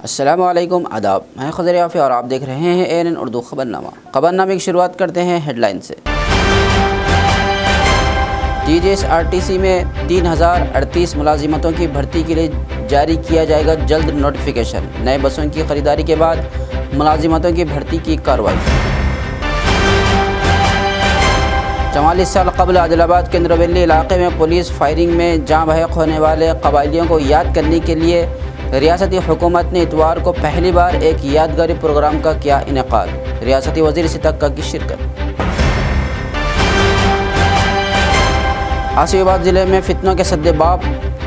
अस्सलामु अलैकुम आदाब, मैं खज़र याफ़ी और आप देख रहे हैं ANN उर्दू ख़बरनामा। ख़बरनामे की शुरुआत करते हैं हेडलाइन से। TGSRTC में 3038 मुलाजिमतों की भर्ती के लिए जारी किया जाएगा जल्द नोटिफिकेशन। नए बसों की ख़रीदारी के बाद मुलाजिमतों की भर्ती की कार्रवाई। 44 साल कबल आदिलाबाद के इंद्रवली इलाके में पुलिस फायरिंग में जाँ बहक होने वाले कबायलियों को याद करने के लिए रियासती हुकूमत ने इतवार को पहली बार एक यादगारी प्रोग्राम का किया इनेकाद। रियासती वज़ीर सितक्का की शिरकत। आसिफाबाद ज़िले में फितनों के सद्देबाब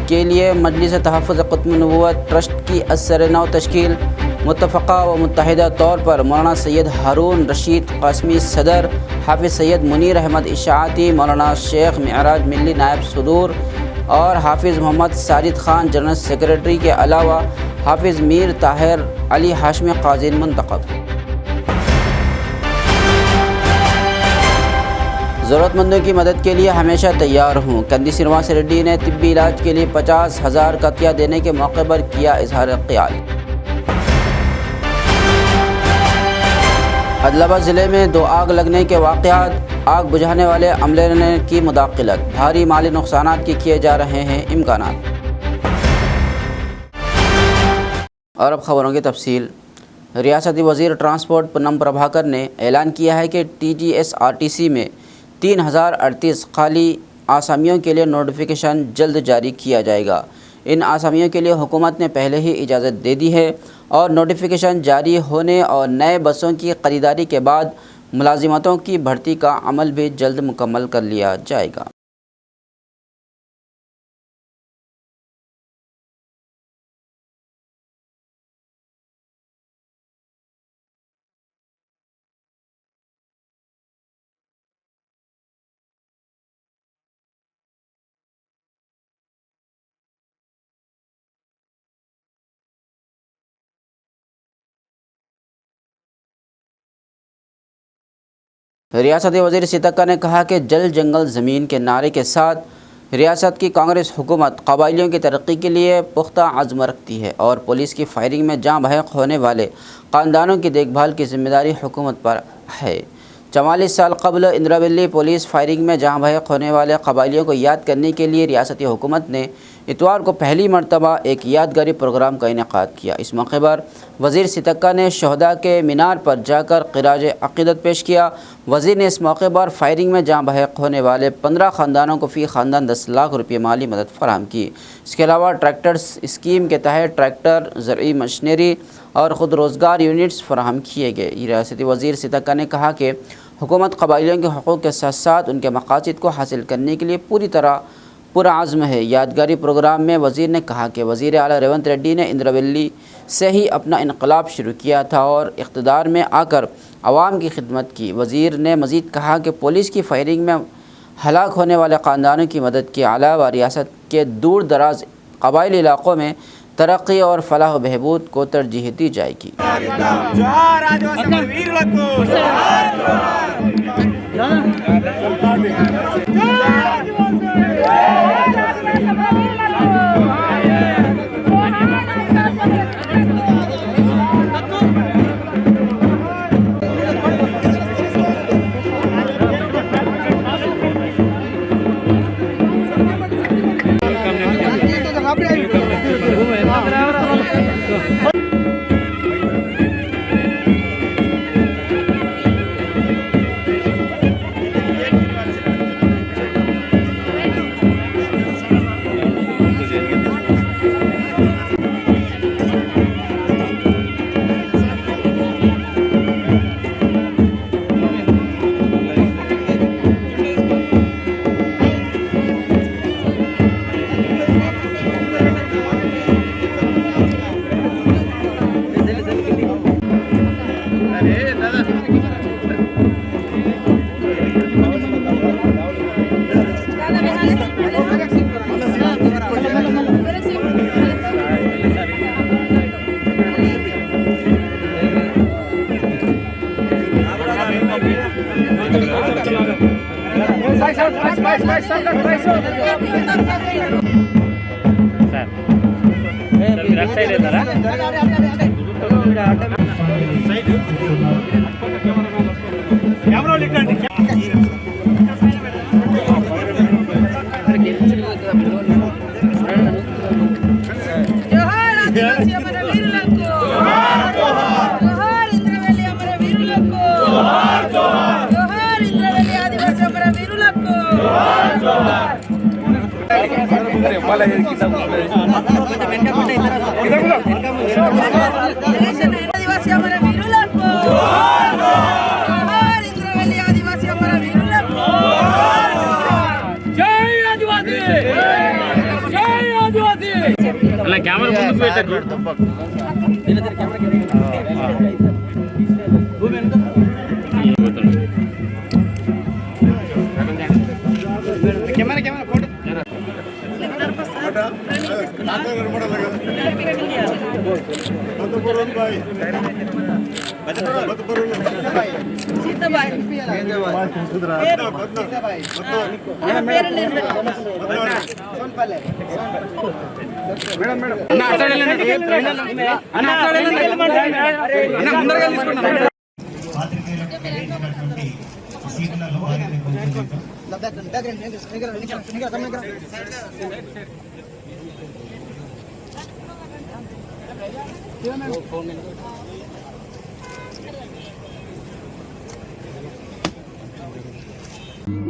के लिए मजलिस तहफ़्फ़ुज़ ख़ुत्म-उन-नबुव्वत ट्रस्ट की असर-ए-नौ तश्कील। मुत्तफ़क़ा व मुत्तहिदा तौर पर मौलाना सैयद हारून रशीद क़ासमी सदर, हाफ़िज़ सैयद मुनीर अहमद इशाअती, मौलाना शेख मेराज मिल्ली नायब सदूर और हाफ़िज़ मोहम्मद साजिद ख़ान जनरल सेक्रेटरी के अलावा हाफ़िज़ मीर ताहिर अली हाशमी क़ाज़ीन मुंतखब। ज़रूरतमंदों की मदद के लिए हमेशा तैयार हूँ। कंदी श्रीनिवास रेड्डी ने तिब्बी इलाज के लिए 50,000 का अतिया देने के मौके पर किया इज़हार ख़याल। आदिलाबाद ज़िले में 2 आग लगने के वाक़यात, आग बुझाने वाले अमले ने की मुदाखलत, भारी माली नुकसानात की किए जा रहे हैं इम्कानात। और अब ख़बरों की तफसील। रियासती वज़ीर ट्रांसपोर्ट पूनम प्रभाकर ने ऐलान किया है कि TGSRTC में 3038 खाली आसामियों के लिए नोटिफिकेशन जल्द जारी किया जाएगा। इन आसामियों के लिए हुकूमत ने पहले ही इजाज़त दे दी है और नोटिफिकेशन जारी होने और नए बसों की ख़रीदारी के बाद मुलाजिमतों की भर्ती का अमल भी जल्द मुकम्मल कर लिया जाएगा। रियासती वज़ीर सितक्का ने कहा कि जल जंगल ज़मीन के नारे के साथ रियासत की कांग्रेस हुकूमत कबायलियों की तरक्की के लिए पुख्ता अज़्म रखती है और पुलिस की फायरिंग में जाँ बहक होने वाले ख़ानदानों की देखभाल की जिम्मेदारी हुकूमत पर है। 44 साल कबल इंद्रवली पुलिस फायरिंग में जाँ बहक होने वाले कबायलियों को याद करने के लिए रियासती हुकूमत ने इतवार को पहली मरतबा एक यादगारी प्रोग्राम का इनेकाद किया। इस मौके पर वज़ीर सितक्का ने शहदा के मीनार पर जाकर ख़िराज अक़ीदत पेश किया। वज़ीर ने इस मौके पर फायरिंग में जाँ बहक होने वाले 15 ख़ानदानों को फ़ी ख़ानदान 10 लाख रुपये माली मदद फराहम की। इसके अलावा ट्रैक्टर्स स्कीम के तहत ट्रैक्टर, ज़रई मशीनरी और ख़ुद रोज़गार यूनिट्स फराहम किए गए। रियासती वज़ीर सितक्का ने कहा कि हुकूमत कबायलियों के हक़ूक़ के साथ साथ उनके मक़ासिद को हासिल करने के लिए पूरी तरह पुरअज़्म है। यादगारी प्रोग्राम में वज़ीर ने कहा कि वज़ीर आला रेवंत रेड्डी ने इंद्रवली से ही अपना इनक़लाब शुरू किया था और इक़्तिदार में आकर आवाम की खिदमत की। वज़ीर ने मज़ीद कहा कि पुलिस की फायरिंग में हलाक होने वाले ख़ानदानों की मदद के अलावा रियासत के दूर दराज कबायली इलाक़ों में तरक्की और फलाह बहबूद को तरजीह दी जाएगी। Sir.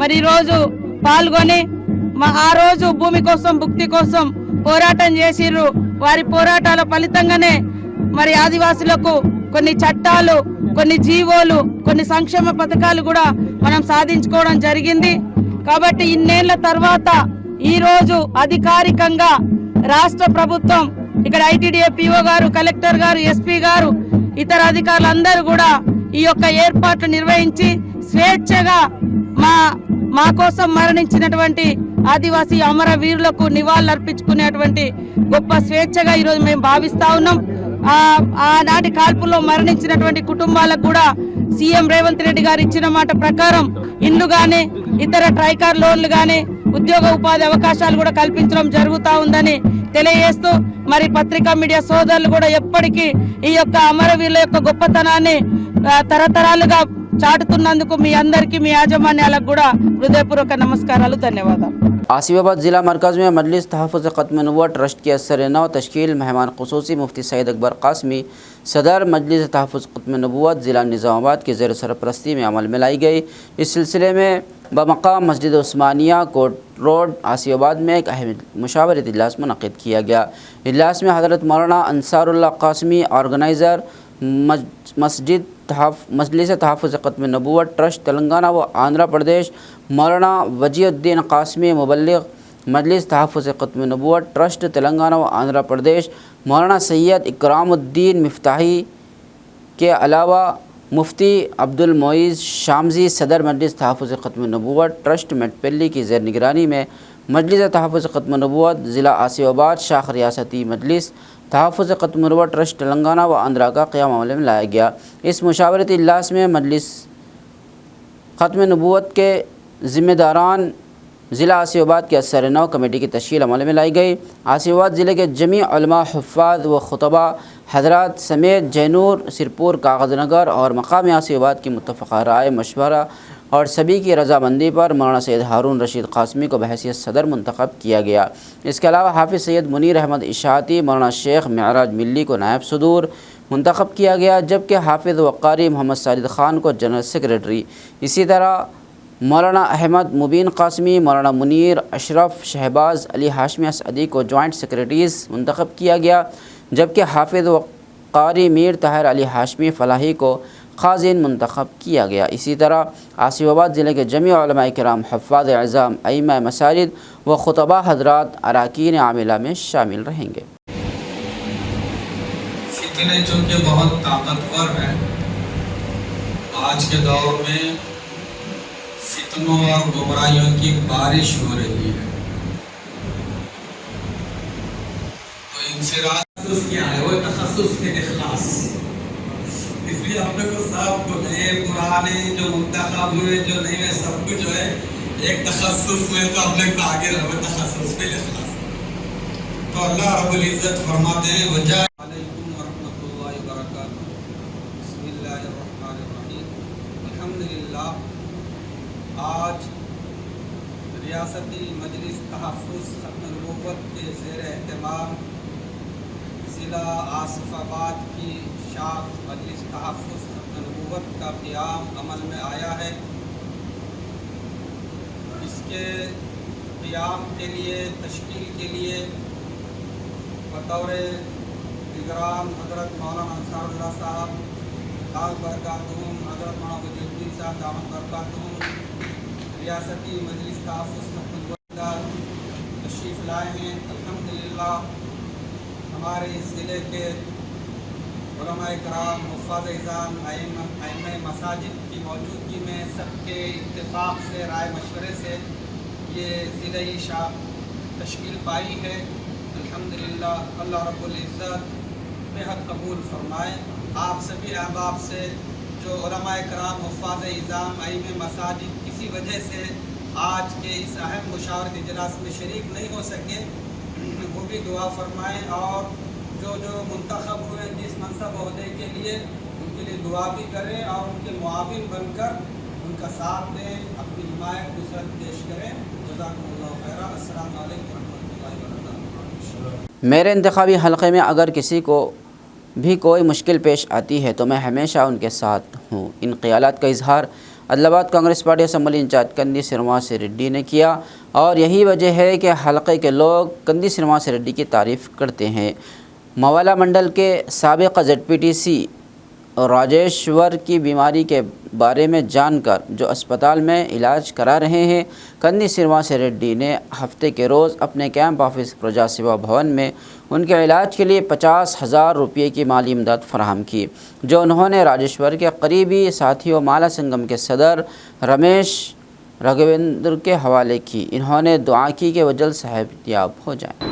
మరి ఈ రోజు పాల్గొని ఆ రోజు భూమి కోసం భుక్తి కోసం పోరాటం చేసిర్రు. వారి పోరాటాల ఫలితంగానే మరి ఆదివాసులకు కొన్ని చట్టాలు, కొన్ని జీవోలు, కొన్ని సంక్షేమ పథకాలు కూడా మనం సాధించుకోవడం జరిగింది. కాబట్టి ఇన్నేళ్ల తర్వాత ఈ రోజు అధికారికంగా రాష్ట్ర ప్రభుత్వం, ఇక్కడ ఐటీడీఏ పీఓ గారు, కలెక్టర్ గారు, ఎస్పీ గారు, ఇతర అధికారులందరూ కూడా ఈ యొక్క ఏర్పాట్లు నిర్వహించి స్వేచ్ఛగా మా కోసం మరణించినటువంటి ఆదివాసీ అమరవీరులకు నివాళులర్పించుకునేటువంటి గొప్ప స్వేచ్ఛగా ఈరోజు మేము భావిస్తా ఉన్నాం. ఆనాటి కాల్పుల్లో మరణించినటువంటి కుటుంబాలకు కూడా సీఎం రేవంత్ రెడ్డి గారు ఇచ్చిన మాట ప్రకారం ఇండ్లు గాని, ఇతర ట్రైకార్ లోన్లు గాని, ఉద్యోగ ఉపాధి అవకాశాలు కూడా కల్పించడం జరుగుతూ ఉందని తెలియజేస్తూ, మరి పత్రికా మీడియా సోదరులు కూడా ఎప్పటికీ ఈ యొక్క అమరవీరుల యొక్క గొప్పతనాన్ని తరతరాలుగా చాటుతున్నందుకు మీ అందరికీ, మీ యాజమాన్యాలకు కూడా హృదయపూర్వక నమస్కారాలు, ధన్యవాదాలు। आसिफाबाद ज़िला मरकज़ में मजलिस तहफ़्फ़ुज़ ख़त्म नबुव्वत ट्रस्ट के असर-ए-नौ तश्कील मेहमान ख़ुसूसी मुफ्ती सैयद अकबर कासमी सदर मजलिस तहफ़्फ़ुज़ ख़त्म नबुव्वत ज़िला निज़ामाबाद के ज़ेर सरपरस्ती में अमल में लाई गई। इस सिलसिले में बमक़ाम मस्जिद उस्मानिया कोट रोड आसिफाबाद में एक अहम मुशावरती इजलास मुनक़्क़िद किया गया। इजलास में हज़रत मौलाना अंसारुल्लाह कासमी ऑर्गेनाइज़र मजलिस तहफ़्फ़ुज़ ख़त्म नबुव्वत ट्रस्ट तेलंगाना व आंध्र प्रदेश, मौलाना वजीउद्दीन कासमी मुबल्लिग़ मजलिस तहफ़्फ़ुज़ ख़त्म नबुव्वत ट्रस्ट तेलंगाना व आंध्र प्रदेश, मौलाना सैयद इकरामुद्दीन मिफ्ताही के अलावा मुफ्ती अब्दुल मोइज़ शामजी सदर मजलिस तहफ़्फ़ुज़ ख़त्म नबुव्वत ट्रस्ट मेटपल्ली की ज़ेर निगरानी में मजलिस तहफ़्फ़ुज़ ख़त्म नबुव्वत ज़िला आसिफाबाद शाख रियासती मजलिस तहफ़्फ़ुज़ ख़त्म नबुव्वत ट्रस्ट तेलंगाना व आंध्रा का क़याम अमल में लाया गया। इस मुशावरती इजलास में मजलिस ख़त्म नबुव्वत के ज़िम्मेदारान ज़िला आसिफाबाद के असर-ए-नौ कमेटी की तश्कील अमल में लाई गई। आसिफाबाद ज़िले के जमी उलमा, हुफ़्फ़ाज़ व खुतबा हज़रात समेत जैनूर, सिरपुर, कागज़नगर और मक़ामी आसिफाबाद की मुत्तफ़क़ा राय मशवरा और सभी की रज़ामंदी पर मौलाना सैयद हारून रशीद कासमी को बहैसियत सदर मुंतखब किया गया। इसके अलावा हाफ़िज़ सैयद मुनीर अहमद इशाती, मौलाना शेख मेराज मिल्ली को नायब सदूर मुंतखब किया गया, जबकि हाफ़िज़ वक़ारी मोहम्मद साजिद ख़ान को जनरल सेक्रेटरी, इसी तरह मौलाना अहमद मुबीन कासमी, मौलाना मुनीर अशरफ, शहबाज अली हाशमी असदी को जॉइंट सेक्रेटरीज़ मुंतखब किया गया, जबकि हाफ़िज़ वक़ारी मीर ताहिर अली हाशमी फ़लाही को ख़ाज़िन मुंतखब किया गया। इसी तरह आसिफाबाद ज़िले के जमी उलमाए किराम, हुफ़्फ़ाज़ अज़ाम, अइम्मा मसाजिद व खुतबा हज़रात अराकीन आमिला में शामिल रहेंगे। फितने चूँकि बहुत ताकतवर हैं, आज के दौर में फितनों और गुमराहियों की बारिश हो रही है, तो इनसे तखस्सुस क्या है, वो तखस्सुस के इखलास। इसलिए अपने को सब को नए पुराने जो मुंतखब हुए जो नए सबको जो है एक तखस्सुस में तो अपने को आगे रहो, तखस्सुस पे इखलास। तो अल्लाह रब्बुल इज़्ज़त फरमाते हैं वजा अलैकुम व रहमतुल्लाहि व बरकातुहू बिस्मिल्लाहिर रहमानिर रहीम अल्हम्दुलिल्लाह। आज रियासती मजलिस तहफ़्फ़ुज़ ख़त्म नबूव्वत के ज़ेर एहतमाम ज़िला आसिफ़ाबाद की शाख मजलिस तहफ़्फ़ुज़ ख़त्म नबूव्वत का क़ियाम अमल में आया है। इसके क़ियाम के लिए तश्कील के लिए बतौर निगरान हज़रत मौलाना अंसारुल्लाह साहब दाल बरकातुहुम, हज़रत मौलाना वजीउद्दीन साहब दामत बरकातुहुम रियासती मजलिस तहफ़्फ़ुज़ ख़त्म नबूव्वत तशरीफ़ लाए हैं। अल्हम्दुलिल्लाह हमारे इस ज़िले के उलमाए कराम, हुफ़्फ़ाज़ इज़ान, आइम्माए मसाजिद की मौजूदगी में सबके इत्तेफ़ाक़ से, राय मशवरे से ये ज़िले शाख तश्कील पाई है। अल्हम्दुलिल्लाह अल्लाह रब्बुल इज़्ज़त बेहद कबूल फरमाए। आप सभी अहबाब से जो उलमाए कराम, हुफ़्फ़ाज़ इज़ान, आइम्माए मसाजिद किसी वजह से आज के इस अहम मुशावरत इजलास में शरीक नहीं हो सके, वो भी दुआ फरमाएँ और जो मुंतखब हुए जिस मनसब ओहदे के लिए उनके लिए दुआ भी करें और उनके मुआविन बनकर उनका साथ दें, अपनी हिमायत नुसरत पेश करें। जज़ाकुमुल्लाहु खैरा। अस्सलामु अलैकुम रहमतुल्लाहि व बरकातुहू। मेरे इंतखाबी हलक़े में अगर किसी को भी कोई मुश्किल पेश आती है तो मैं हमेशा उनके साथ हूँ। इन ख़यालात का इजहार Adilabad Congress party assembly in charge Kandi Srinivas Reddy ने किया और यही वजह है कि हलक़े के लोग कंदी श्रीनिवास रेड्डी की तारीफ़ करते हैं। मवाला मंडल के साबिक़ ZPTC राजेश्वर की बीमारी के बारे में जानकर जो अस्पताल में इलाज करा रहे हैं, कंदी श्रीनिवास रेड्डी ने हफ्ते के रोज़ अपने कैंप ऑफिस प्रजा सेवा भवन में उनके इलाज के लिए 50,000 रुपये की माली इमदाद फराहम की, जो उन्होंने राजेश्वर के करीबी साथियों माला संगम के सदर रमेश राघवेंद्र के हवाले की। इन्होंने दुआ की कि वह जल्द सेहतयाब हो जाए।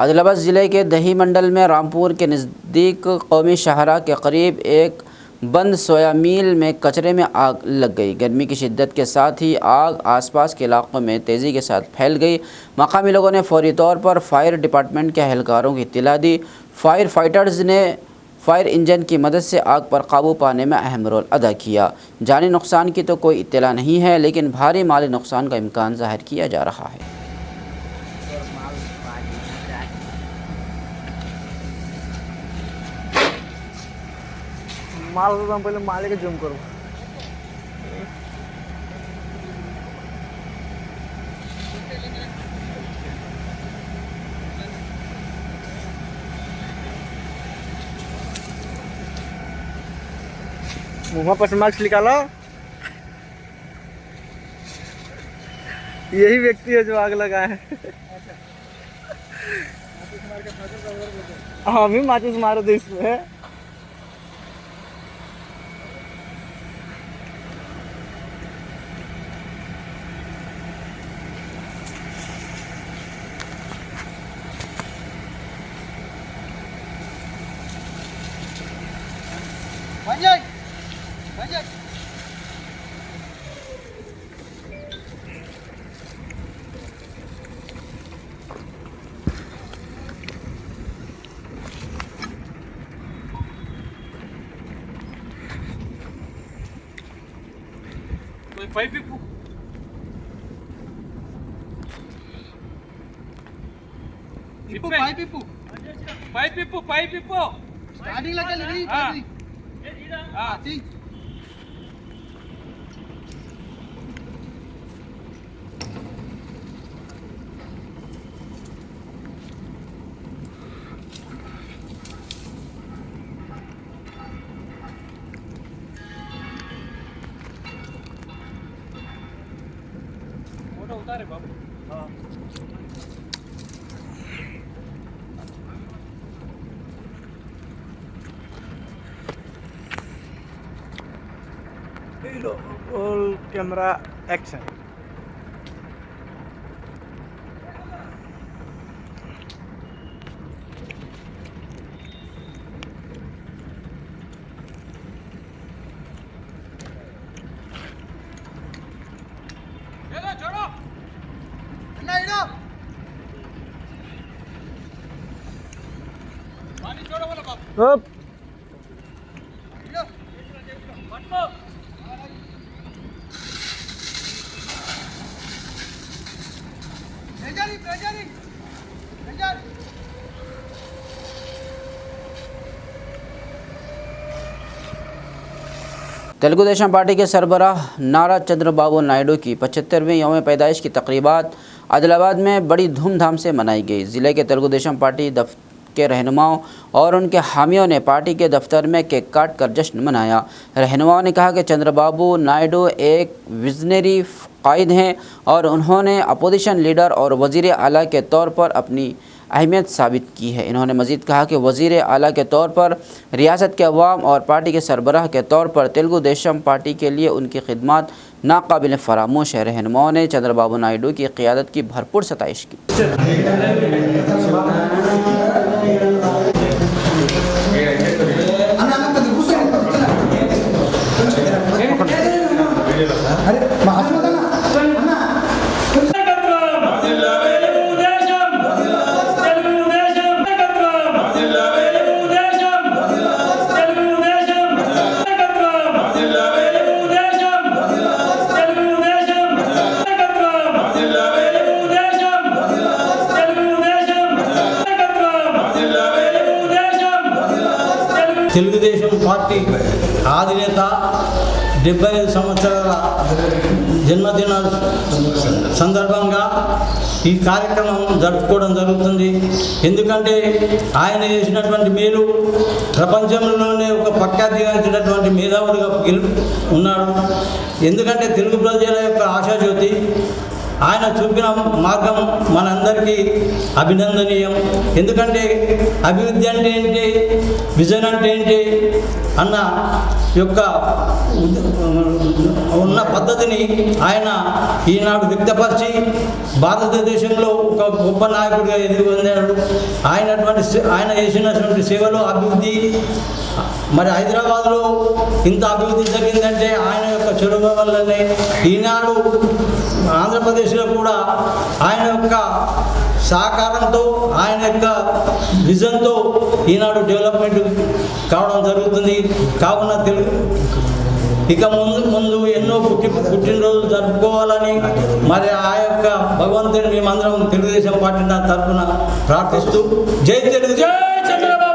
आदिलाबाद ज़िले के दही मंडल में रामपुर के नज़दीक कौमी शाहरा के करीब एक बंद सोया मिल में कचरे में आग लग गई। गर्मी की शिद्दत के साथ ही आग आसपास के इलाकों में तेज़ी के साथ फैल गई। मकामी लोगों ने फौरी तौर पर फायर डिपार्टमेंट के एहलकारों की इत्तला दी। फायर फाइटर्स ने फायर इंजन की मदद से आग पर काबू पाने में अहम रोल अदा किया। जानी नुकसान की तो कोई इत्तला नहीं है, लेकिन भारी माली नुकसान का इम्कान ज़ाहिर किया जा रहा है। माल पहले माले के जूम करो। मुँह पर मास्क निकालो। यही व्यक्ति है जो आग लगाए हैं। हम ही माचिस मारो देश में। पाइप पिपू स्टार्टिंग लगा लगी। हां ठीक। फोटो उतारे बाबू। हाँ। Roll camera action. चलो छोड़ो पानी छोड़ो बोलो बाप ओप पटको तेलुगु देशम पार्टी के सरबराह नारा चंद्रबाबू नायडू की 75वीं यौम पैदाइश की तकरीबात आदिलाबाद में बड़ी धूमधाम से मनाई गई। ज़िले के तेलुगु देशम पार्टी के रहनुमाओं और उनके हामियों ने पार्टी के दफ्तर में केक काट कर जश्न मनाया। रहनुमाओं ने कहा कि चंद्रबाबू नायडू एक विजनरी कायद हैं और उन्होंने अपोजिशन लीडर और वज़ीर आला के तौर पर अपनी अहमियत साबित की है। इन्होंने मज़ीद कहा कि वज़ीर आला के तौर पर रियासत के अवाम और पार्टी के सरबराह के तौर पर तेलुगु देशम पार्टी के लिए उनकी खिदमत नाकाबिल फरामोश है। रहनुमाओं ने चंद्रबाबू नायडू की क़ियादत की भरपूर सताइश की। తెలుగుదేశం పార్టీ అధినేత 75 సంవత్సరాల జన్మదిన సందర్భంగా ఈ కార్యక్రమం జరుపుకోవడం జరుగుతుంది. ఎందుకంటే ఆయన చేసినటువంటి మేలు ప్రపంచంలోనే ఒక ప్రఖ్యాతిగాంచినటువంటి మేధావుడిగా ఉన్నాడు. ఎందుకంటే తెలుగు ప్రజల యొక్క ఆశాజ్యోతి. ఆయన చూపిన మార్గం మనందరికీ అభినందనీయం. ఎందుకంటే అభివృద్ధి అంటే ఏంటి, విజన్ అంటే ఏంటి అన్న యొక్క ఉన్న పద్ధతిని ఆయన ఈనాడు వ్యక్తపరిచి భారతదేశంలో ఒక గొప్ప నాయకుడిగా ఎదిగి పొందాడు. ఆయన చేసినటువంటి సేవలో అభివృద్ధి, మరి హైదరాబాద్లో ఇంత అభివృద్ధి జరిగిందంటే ఆయన యొక్క చొరవ వల్లనే. ఈనాడు ఆంధ్రప్రదేశ్లో కూడా ఆయన యొక్క సహకారంతో, ఆయన యొక్క విజన్తో ఈనాడు డెవలప్మెంట్ కావడం జరుగుతుంది. కావున ఇక ముందు ఎన్నో పుట్టినరోజులు జరుపుకోవాలని మరి ఆ యొక్క భగవంతుని మేమందరం తెలుగుదేశం పార్టీ తరఫున ప్రార్థిస్తూ జై తెలుగు, జై చంద్రబాబు।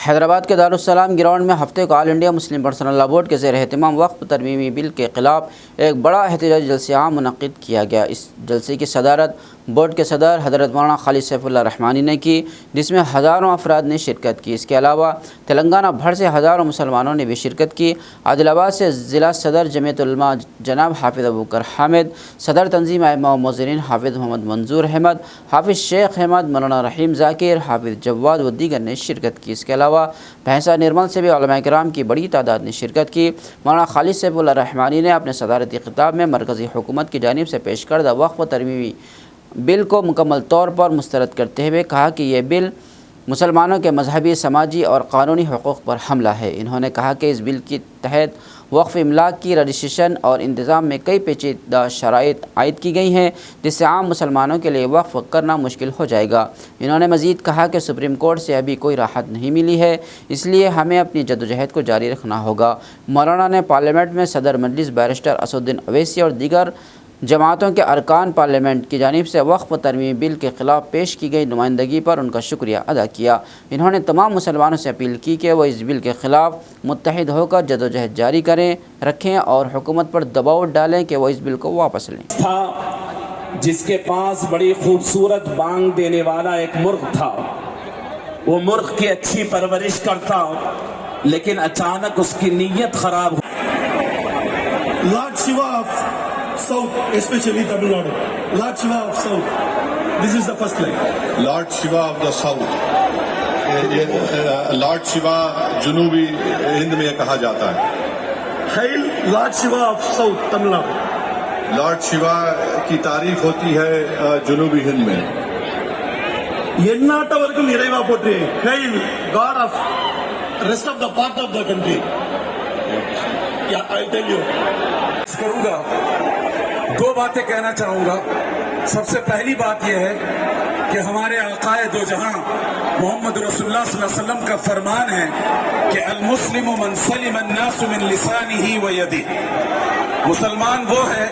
हैदराबाद के दारुस्सलाम ग्राउंड में हफ्ते को all India Muslim personal law board के ज़ेर एहतमाम वक्फ तरमीमी बिल के ख़िलाफ़ एक बड़ा एहतजाजी जलसे आम मुनक़्क़िद किया गया। इस जलसे की सदारत बोर्ड के सदर हज़रत मौलाना खालिद सैफुल्लाह रहमानी ने की, जिसमें हज़ारों अफराद ने शिरकत की। इसके अलावा तेलंगाना भर से हज़ारों मुसलमानों ने भी शिरकत की। आदिलाबाद से ज़िला सदर जमीयत उलमा जनाब हाफिज़ अबूबकर हामिद, सदर तंजीम आइम्मा व मुअज़्ज़िनीन हाफिज़ मोहम्मद मंजूर अहमद, हाफिज़ शेख अहमद, मौलाना रहीम ज़ाकिर, हाफिज़ जवाद व दीगर ने शिरकत की। इसके अलावा भैंसा निर्मल से भी उलमा किराम की बड़ी तादाद ने शिरकत की। मौलाना खालिद सैफुल्लाह रहमानी ने अपने सदारती खिताब में मरकज़ी हुकूमत की जानिब से पेश करदा वक्फ तरमीमी बिल को मुकम्मल तौर पर मुस्तरद करते हुए कहा कि यह बिल मुसलमानों के मजहबी, समाजी और क़ानूनी हुकूक़ पर हमला है। इन्होंने कहा कि इस बिल के तहत वक्फ इमलाक की रजिस्ट्रेशन और इंतज़ाम में कई पेचीदा शराइत आयद की गई हैं, जिससे आम मुसलमानों के लिए वक्फ करना मुश्किल हो जाएगा। इन्होंने मज़ीद कहा कि सुप्रीम कोर्ट से अभी कोई राहत नहीं मिली है, इसलिए हमें अपनी जद्दोजहद को जारी रखना होगा। मौलाना ने पार्लियामेंट में सदर मजलिस बैरिस्टर असदुद्दीन अवैसी और दीगर जमातों के अरकान पार्लियामेंट की जानिब से वक्फ तरमीमी बिल के ख़िलाफ़ पेश की गई नुमाइंदगी पर उनका शुक्रिया अदा किया। इन्होंने तमाम मुसलमानों से अपील की कि वह इस बिल के ख़िलाफ़ मुत्तहिद होकर जदोजहद जारी रखें और हुकूमत पर दबाव डालें कि वह इस बिल को वापस लें। था जिसके पास बड़ी खूबसूरत बांग देने वाला एक मुर्ग था। वो मुर्ग की अच्छी परवरिश करता, लेकिन अचानक उसकी नीयत खराब हो। Lord Shiva of South, especially Tamil Nadu. Lord Shiva of South. This is the first line. Lord Shiva of the South. Lord Shiva जुनूबी हिंद में कहा जाता है। Hail lord Shiva of south Tamil Nadu. Lord Shiva की तारीफ होती है जुनूबी हिंद में. एन्नाटवरकुम इरेवा पोट्री. Hail God of rest of the part of the country. Yeah, I'll tell you. करूंगा, दो बातें कहना चाहूंगा. सबसे पहली बात यह है कि हमारे आकाए दो जहां मोहम्मद रसूलुल्लाह सल्लल्लाहु अलैहि वसल्लम का फरमान है कि अल मुस्लिम मन सलिम अन्नासु मिन लिसानिही व यदिही. मुसलमान वो है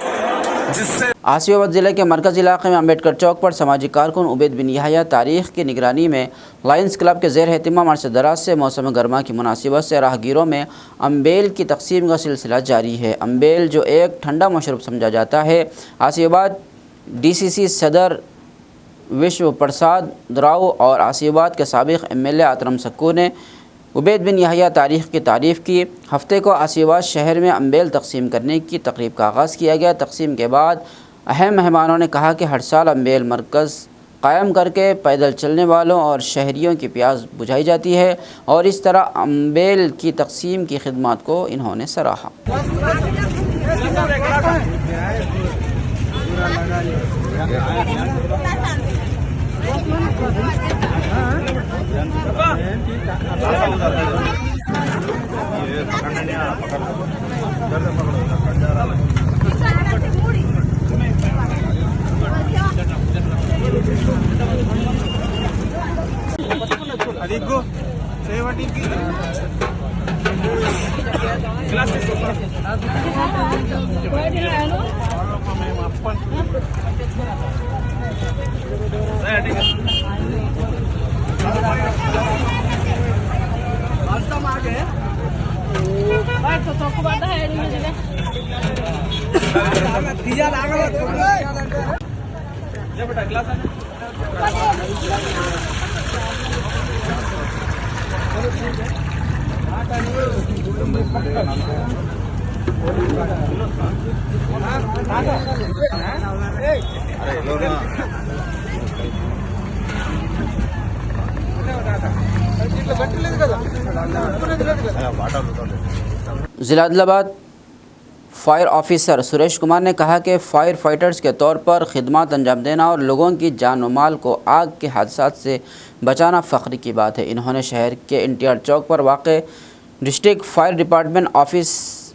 जिससे आसिफाबाद ज़िले के मरकज़ी इलाके में अम्बेडकर चौक पर समाजी कारकुन उबैद बिन याह्या तारीख़ की निगरानी में लायंस क्लब के ज़ेर एहतिमाम अरसे दराज से मौसम गर्मा की मुनासिबत से राहगीरों में अम्बेल की तकसीम का सिलसिला जारी है. अम्बेल जो एक ठंडा मशरूब समझा जाता है, आसिफाबाद DCC सदर विश्व प्रसाद राव और आसिफाबाद के साबिक़ MLA आतरम सक्कू ने उबैद बिन याह्या तारीख़ की तारीफ़ की. हफ्ते को आसिफाबाद शहर में अम्बेल तकसीम करने की तकरीब का आगाज़ किया गया. तकसीम के बाद अहम मेहमानों ने कहा कि हर साल अम्बेल मरकज़ कायम करके पैदल चलने वालों और शहरियों की प्यास बुझाई जाती है और इस तरह अम्बेल की तकसीम की खिदमत को इन्होंने सराहा. ज़िला आदिलाबाद फायर ऑफिसर सुरेश कुमार ने कहा कि फायर फाइटर्स के तौर पर खिदमत अंजाम देना और लोगों की जान व माल को आग के हादसात से बचाना फ़ख्र की बात है. इन्होंने शहर के NTR चौक पर वाक़े डिस्ट्रिक्ट फायर डिपार्टमेंट ऑफिस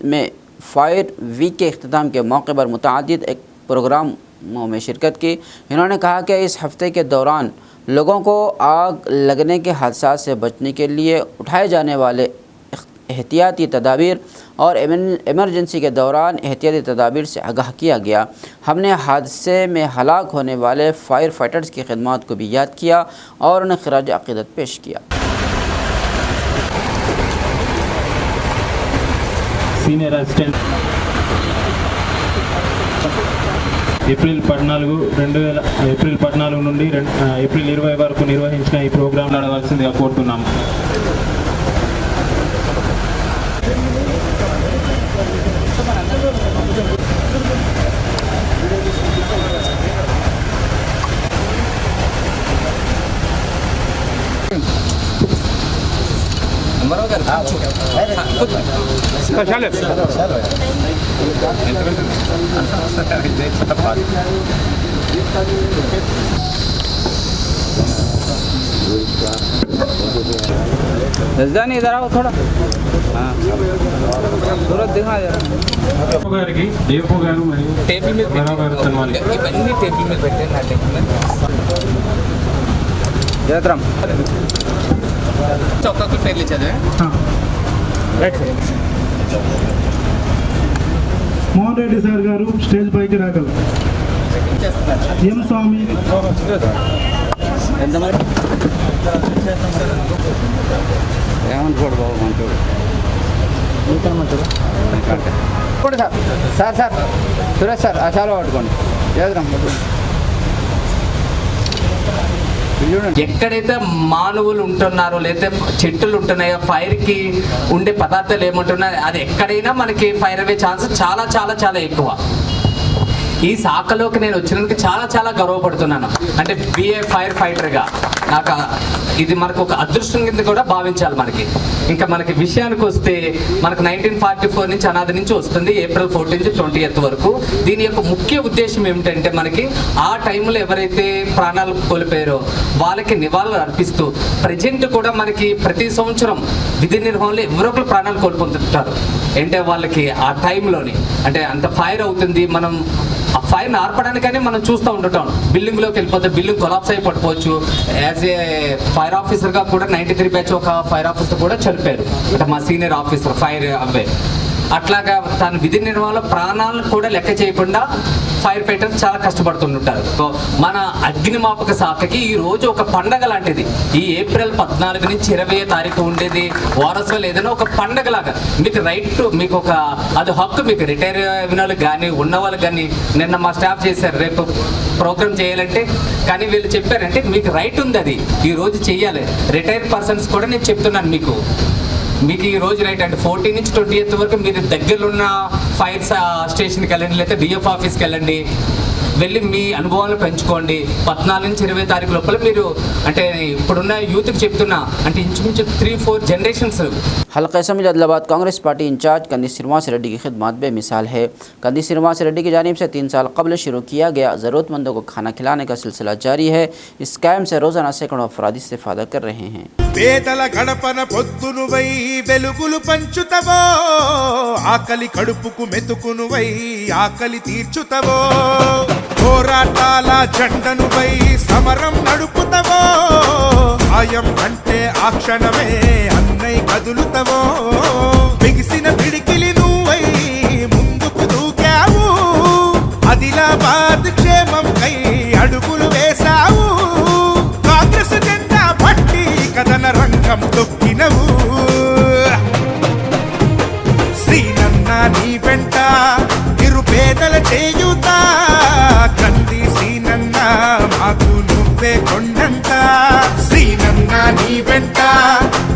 में फायर वीक के इख्तिताम के मौके पर मुतअद्दिद एक प्रोग्रामों में शिरकत की. इन्होंने कहा कि इस हफ्ते के दौरान लोगों को आग लगने के हादसात से बचने के लिए उठाए जाने वाले एहतियाती तदाबीर और इमरजेंसी के दौरान एहतियाती तदाबीर से आगाह किया गया. हमने हादसे में हलाक होने वाले फायर फाइटर्स की खिदमत को भी याद किया और उन्हें खिराज अक़ीदत पेश किया. सीनियर असिस्टेंट ఏప్రిల్ 14 నుండి ఏప్రిల్ 20 వరకు నిర్వహించిన ఈ ప్రోగ్రాం నడవాల్సిందిగా కోరుతున్నాము. इधर आओ थोड़ा. सूरत दिखा जरा. గారికి దేవో గారు మరియు टेबल में బరాబర్ తన్వాలి. इवన్నీ टेबल में बैठे ना टेबल में. जयराम चौका को फेर ले चले. हां మోహన్ రెడ్డి సార్ గారు స్టేజ్ పైకి రాగలరు. ఎం స్వామి ఏమనుకోడు బాబు మంచోడు. సార్ సార్ సురేష్ సార్ ఆ చాలా పట్టుకోండి. జయరామ్ ఎక్కడైతే మానవులు ఉంటున్నారో లేదా చెట్టులు ఉంటున్నాయో ఫైర్ కి ఉండే పదార్థాలు ఏముంటున్నాయో అది ఎక్కడైనా మనకి ఫైర్ అయ్యే ఛాన్స్ చాలా చాలా చాలా ఎక్కువ. ఈ శాఖలోకి నేను వచ్చినందుకు చాలా చాలా గర్వపడుతున్నాను. అంటే బిఏ ఫైర్ ఫైటర్గా నాకు ఇది మనకు ఒక అదృష్టం కింద కూడా భావించాలి. ఇంకా మనకి విషయానికి వస్తే మనకు 1944 నుంచి అనాది నుంచి వస్తుంది, ఏప్రిల్ 14 నుంచి 20th వరకు. దీని యొక్క ముఖ్య ఉద్దేశం ఏమిటంటే మనకి ఆ టైంలో ఎవరైతే ప్రాణాలు కోల్పోయారో వాళ్ళకి నివాళులు అర్పిస్తూ ప్రజెంట్ కూడా మనకి ప్రతి సంవత్సరం విధి నిర్వహణలో ఎవరో ఒకరు ప్రాణాలు కోల్పోతుంటారు. అంటే వాళ్ళకి ఆ టైంలోని అంటే అంత ఫైర్ అవుతుంది, మనం ఆ ఫైర్ని ఆర్పడానికనే మనం చూస్తూ ఉండటం. బిల్డింగ్లోకి వెళ్ళిపోతే బిల్డింగ్ కొలాప్స్ అయిపోవచ్చు. యాజ్ ఏ ఫైర్ ఆఫీసర్గా కూడా 93 బ్యాచ్ ఒక ఫైర్ ఆఫీసర్ కూడా చనిపోయారు. అంటే మా సీనియర్ ఆఫీసర్ ఫైర్ అవే అట్లాగా తన విధి నిర్వహణలో ప్రాణాలను కూడా లెక్క చేయకుండా ఫైర్ ఫైటర్స్ చాలా కష్టపడుతుంటారు. మన అగ్నిమాపక శాఖకి ఈ రోజు ఒక పండగ లాంటిది. ఈ ఏప్రిల్ 14 నుంచి 20వ తారీఖు ఉండేది వారసులు ఏదైనా ఒక పండగలాగా మీకు రైట్ టు మీకు ఒక అది హక్కు. మీకు రిటైర్ అయిన వాళ్ళకి కానీ ఉన్న వాళ్ళకి కానీ నిన్న మా స్టాఫ్ చేశారు రేపు ప్రోగ్రామ్ చేయాలంటే, కానీ వీళ్ళు చెప్పారంటే మీకు రైట్ ఉంది, అది ఈ రోజు చెయ్యాలి. రిటైర్డ్ పర్సన్స్ కూడా నేను చెప్తున్నాను మీకు ఈ రోజు రైట్ అంటే 14 నుంచి 20th వరకు మీరు దగ్గరలో ఉన్న ఫైర్ స్టేషన్కి వెళ్ళండి, లేదా డిఎఫ్ ఆఫీస్కి వెళ్ళండి, వెళ్ళి మీ అనుభవాలు పెంచుకోండి. 14 నుంచి 20 తారీఖు లోపల మీరు అంటే ఇప్పుడున్న యూత్కి చెప్తున్నా అంటే ఇంచుమించు 3-4 जनरेशन्स। हल्का assembly Adilabad Congress party in charge Kandi Srinivas Reddy की खिदमत बेमिसाल है। कंदी श्रीनिवास रेड्डी की जानिब से 3 साल कबल शुरू किया गया ज़रूरतमंदों को खाना खिलाने का सिलसिला जारी है। इस कैम्प से रोज़ाना सैकड़ों अफराद इस्तेफादा कर रहे हैं। పేదల గడపన పొద్దునువై వెలుగులు పంచుతవో, ఆకలి కడుపుకు మెతుకునువై ఆకలి తీర్చుతవో, పోరాటాల జెండనువై సమరం నడుపుతవో, సాయం అంటే ఆ క్షణమే అన్నై కదులుతవో, బిగిసిన పిడికిలి నువ్వై ముందుకు దూకావు, ఆదిలాబాద్ క్షేమంకై అడుగులు వేశావు, కాంగ్రెస్ జెండా పట్టి కథన రంగం తొక్కినవు, శ్రీనన్న నీ వెంట నిరుపేదల చేయుతా, కంది శ్రీనన్న మాకు నువ్వే కొండంత, శ్రీనన్న నీ వెంట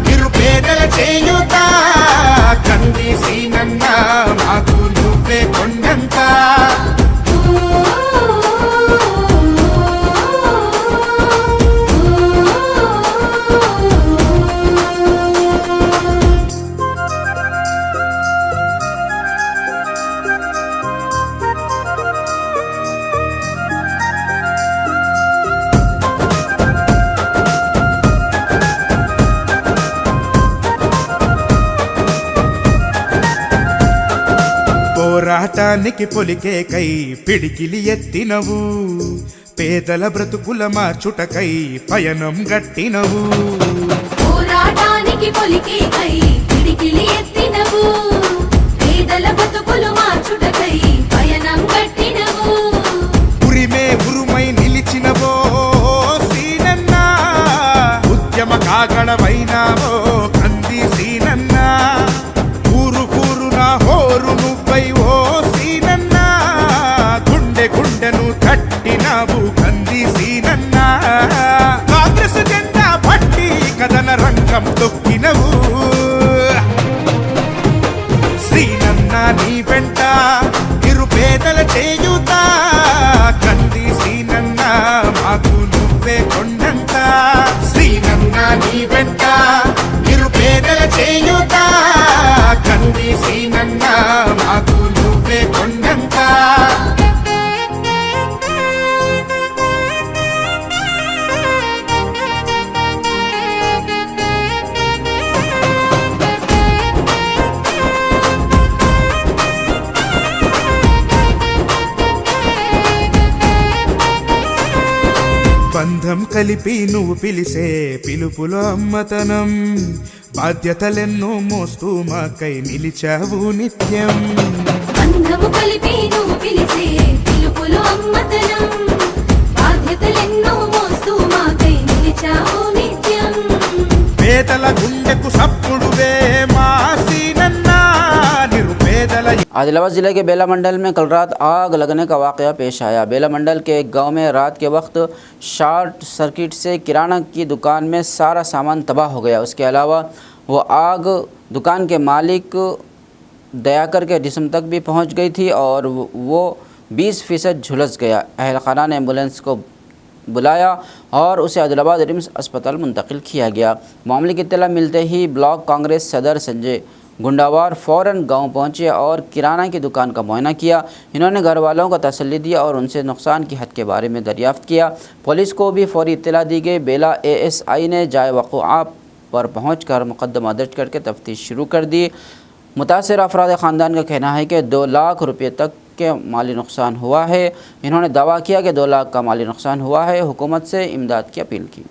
నిరుపేదల చేయుతా, కంది శ్రీనన్న మాకు నువ్వే కొండంత. పోరాటానికి పొలికేకై పిడికిలి ఎత్తినవు, పేదల బ్రతుకుల మార్చుటకై పయనం గట్టినవు, పోరాటానికి పొలికేకై పిడికిలి ఎత్తినవు, పేదల బ్రతుకులు మార్చుటకై పయనం గట్టినవు, ఉరిమే ఉరుమై నిలిచినవో సీనన్న, ఉద్యమ కాగడవైనావో కంది సీనన్న, ఊరు ఊరున హోరు నువ్వై ఓ సీనన్న, గుండె గుండెను తట్టినావు కంది సీనన్న, కాంగ్రెస్ జెండా పట్టి కథన రంగం తొక్కినవు, శ్రీనన్న నీ వెంట నిరుపేదల చేయుతా, కంది శ్రీనన్న మాకు నువ్వే కొండంత, శ్రీనన్న నీ వెంట నిరుపేదల చేయుతా, కంది శ్రీనన్న మాకు నువ్వే కొండంత. బంధం కలిపి నువ్వు పిలిసే పిలుపులో అమ్మతనం, బాధ్యతలెన్నో మోస్తూ మాకై నిలిచావు నిత్యం, బంధము కలిపి నువ్వు పిలిసే పిలుపులో అమ్మతనం, బాధ్యతలెన్నో మోస్తూ మాకై నిలిచావు నిత్యం, పేదల గుండెకు సప్పుడువే మా సీనన్న నిరుపేదల। आदिलाबाद ज़िले के बेला मंडल में कल रात आग लगने का वाक़या पेश आया। बेला मंडल के एक गांव में रात के वक्त शॉर्ट सर्किट से किराना की दुकान में सारा सामान तबाह हो गया। उसके अलावा वो आग दुकान के मालिक दयाकर के जिस्म तक भी पहुंच गई थी और वो 20% झुलस गया। अहलखाना ने एम्बुलेंस को बुलाया और उसे आदिलाबाद रिम्स अस्पताल मुंतकिल किया गया। मामले की इत्तला मिलते ही ब्लॉक कांग्रेस सदर संजय गुंडावार फ़ौरन गांव पहुंचे और किराना की दुकान का मुआयना किया। इन्होंने घर वालों को तसल्ली दिया और उनसे नुकसान की हद के बारे में दरियाफ्त किया। पुलिस को भी फौरी इत्तला दी गई। बेला ASI ने जाए वक़ुआ पर पहुंचकर मुकदमा दर्ज करके तफ्तीश शुरू कर दी। मुतासर अफराद ख़ानदान का कहना है कि 2 लाख रुपये तक के माली नुकसान हुआ है। इन्होंने दावा किया कि 2 लाख का माली नुकसान हुआ है। हुकूमत से इमदाद की अपील की।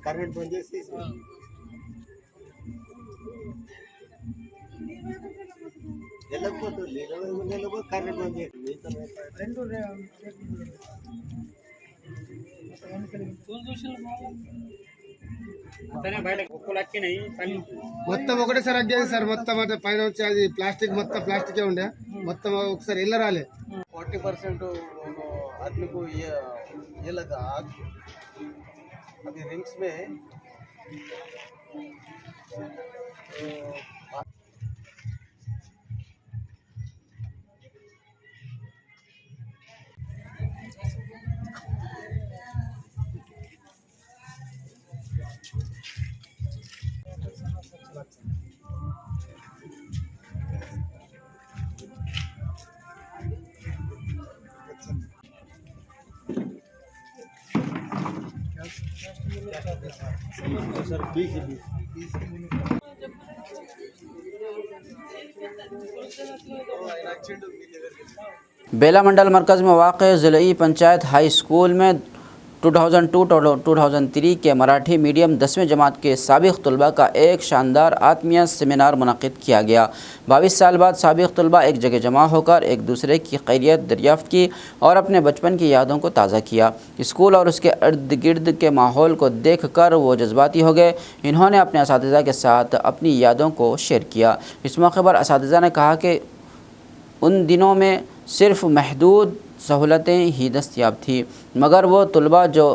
కరెంట్ బంద్ చేసి వెళ్ళకపోతుంది కరెంట్ బంద్ చేసి మొత్తం ఒకటేసారి అడ్డేది సార్. మొత్తం అంటే పైన వచ్చి అది ప్లాస్టిక్, మొత్తం ప్లాస్టికే ఉండే. మొత్తం ఒకసారి ఇళ్ళ రాలే. 40% आदमी को ये लगा अभी रिंग्स में सर 20 बेला मंडल मरकज़ में वाक़ ज़िलई पंचायत हाई स्कूल में 2002-2003 के मराठी मीडियम 10वीं जमात के साबिक़ तलबा का एक शानदार आत्मीय सेमिनार मुनक़िद किया गया। 22 साल बाद साबिक़ तलबा एक जगह जमा होकर एक दूसरे की खैरियत दरियाफ़्त की और अपने बचपन की यादों को ताज़ा किया। स्कूल और उसके इर्द गिर्द के माहौल को देख कर वो जज्बाती हो गए। इन्होंने अपने असातिज़ा के साथ अपनी यादों को शेयर किया। इस मौके पर असातिज़ा ने कहा कि उन दिनों में सिर्फ़ महदूद सहूलतें ही दस्तयाब थी, मगर वो तलबा जो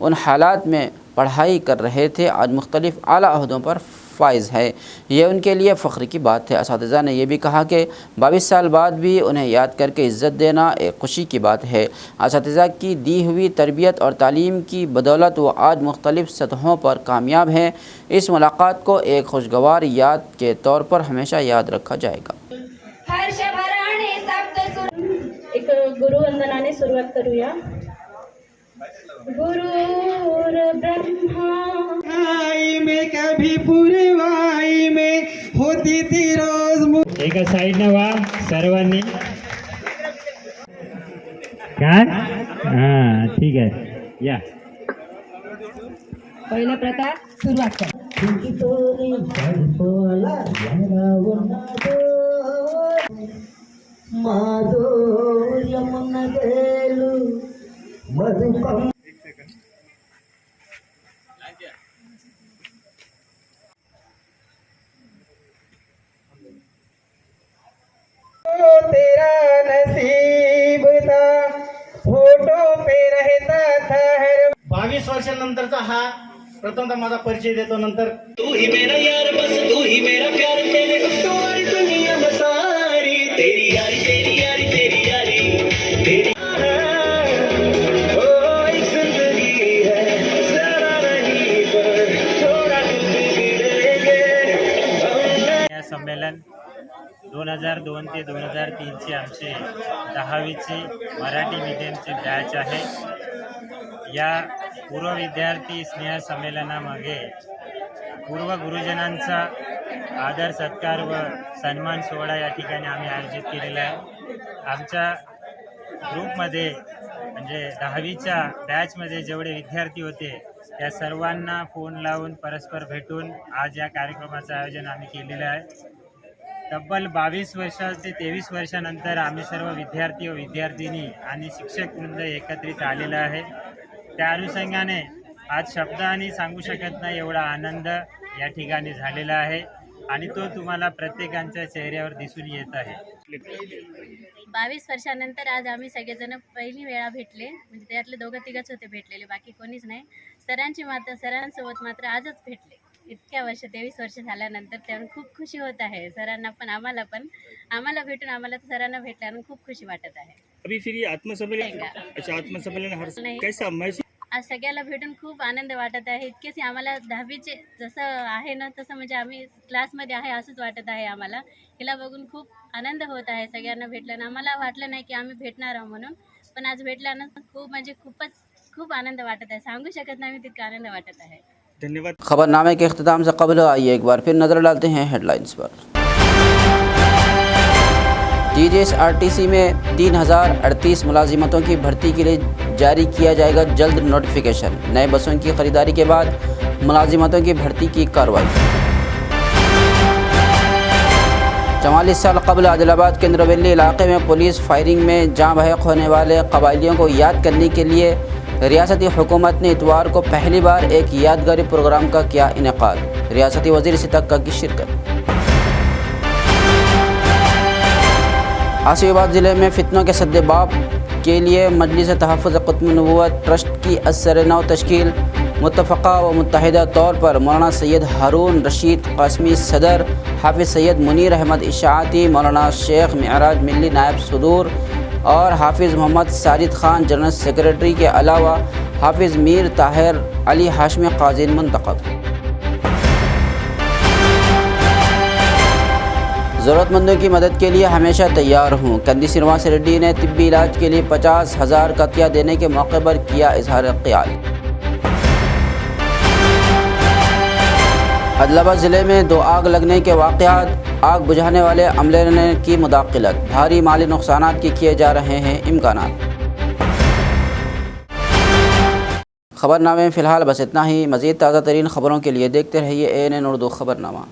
उन हालात में पढ़ाई कर रहे थे आज मुख्तलिफ़ आला अहदों पर फ़ाइज़ है। ये उनके लिए फ़ख्र की बात है। असातिज़ा ने यह भी कहा कि 22 साल बाद भी उन्हें याद करके इज़्ज़त देना एक खुशी की बात है। असातिज़ा की दी हुई तरबियत और तालीम की बदौलत वो आज मुख्तलिफ़ सतहों पर कामयाब हैं। इस मुलाकात को एक खुशगवार याद के तौर पर हमेशा याद रखा जाएगा। एक गुरुवंदनाने सुरुवात करूया। गुरुर ब्रह्मा आई में कभी पूर्वाई में होती थी रोज एका साईडने वा सर्वांनी काय हां ठीक आहे या पहिला प्रकार सुरुवात कर। तेरा नसीब था फोटो पे रहता था हर 22 वर्षानंतरचा हा प्रथमतः माझा परिचय देतो। नंतर तू ही मेरा यार बस तू ही मेरा प्यार तेरे तुम्हारी दुनिया सारी तेरी यारी तेरी यारी तेरी यारी तेरी संमेलन 2002 ते 2003 ची आमची 10वीची मराठी मीडियमची बॅच आहे। या पूर्व विद्यार्थी स्नेह संमेलनामागे पूर्व गुरुजनांचा आदर सत्कार व सन्मान सोहळा या ठिकाणी आम्ही आयोजित केलेला आहे। आमच्या ग्रुपमध्ये म्हणजे 10वीच्या बॅचमध्ये जेवढे विद्यार्थी होते त्या सर्वांना फोन लावून परस्पर भेटून आज या कार्यक्रमाचं आयोजन आम्ही केलेलं आहे। तब्बल 22 वर्ष ते 23 वर्षानंतर आम्ही सर्व विद्यार्थी व विद्यार्थिनी आणि शिक्षक वृंद एकत्रित आलेला आहे. त्या अनुषंगाने आज शब्दांनी सांगू शकत नाही एवढा आनंद या ठिकाणी झालेला आहे आणि तो तुम्हाला प्रत्येकाच्या चेहऱ्यावर दिसून येत आहे. 22 वर्षानंतर आज आम्ही सगळेजण पहिली वेळा भेटले, म्हणजे त्यातले दोघं तिघच होते भेटलेले, बाकी कोणीच नाही. सरांसोबत मात्र आजच भेटले. इतक्या वर्ष 23 वर्ष झाल्यानंतर त्यामुळे खूप खुशी होत आहे. सरांना पण आम्हाला भेटून आम्हाला तर सरांना भेटल्यानं खूप खुशी वाटत आहे. अभी फिर ये आत्मसम्मेलन, अच्छा आत्मसम्मेलन हर कैसा महसूस? आज सगळ्याला भेटून खूप आनंद वाटत आहे. इतकेच आम्हाला 10वीचे जसं आहे ना तसं म्हणजे आम्ही क्लासमध्ये आहे असंच वाटत आहे आम्हाला. हिला बघून खूप आनंद होत आहे. सगळ्यांना भेटल्यानं आम्हाला वाटलं नाही की आम्ही भेटणार आहोत म्हणून, पण आज भेटल्यानं खूप आनंद वाटत आहे. सांगू शकत नाही मी तितका आनंद वाटत आहे. धन्यवाद. खबरनामे के अख्तिताम से कबल आइए एक बार फिर नज़र डालते हैं हेडलाइंस पर। TJSRTC में 3038 मुलाजिमतों की भर्ती के लिए जारी किया जाएगा जल्द नोटिफिकेशन। नए बसों की खरीदारी के बाद मुलाजिमतों की भर्ती की कार्रवाई। 44 साल कबल आदिलाबाद के नरवेली इलाके में पुलिस फायरिंग में जाँ बहक होने वाले कबायलियों को याद करने के लिए रियासती हुकूमत ने इतवार को पहली बार एक यादगारी प्रोग्राम का किया इनेकाद। रियासती वज़ीर सितक्का की शिरकत। आसिफाबाद ज़िले में फितनों के सद्देबाब के लिए मजलिस तहफ़्फ़ुज़ ख़त्म नबूवत ट्रस्ट की असर-ए-नौ तश्कील। मुत्तफ़क़ा व मुत्तहिदा तौर पर मौलाना सैयद हारून रशीद क़ासमी सदर, हाफिज़ सैयद मुनीर अहमद इशाअती, मौलाना शेख मिअराज मिल्ली नायब सदूर और हाफिज़ मोहम्मद साजिद ख़ान जनरल सेक्रेटरी के अलावा हाफिज़ मीर ताहिर अली हाशमी क़ाज़ीन मुंतखब। ज़रूरतमंदों की मदद के लिए हमेशा तैयार हूँ। कंदी श्रीनिवास रेड्डी ने तिब्बी इलाज के लिए 50,000 का अतिया देने के मौके पर किया इजहार ख्याल। आदिलाबाद ज़िले में 2 आग लगने के वाक़यात, आग बुझाने वाले अमले ने की मुदाखलत, भारी माली नुकसानात की किए जा रहे हैं इम्कानात। खबरनामे में फ़िलहाल बस इतना ही। मज़ीद ताज़ा तरीन खबरों के लिए देखते रहिए ANN उर्दू खबरनामा।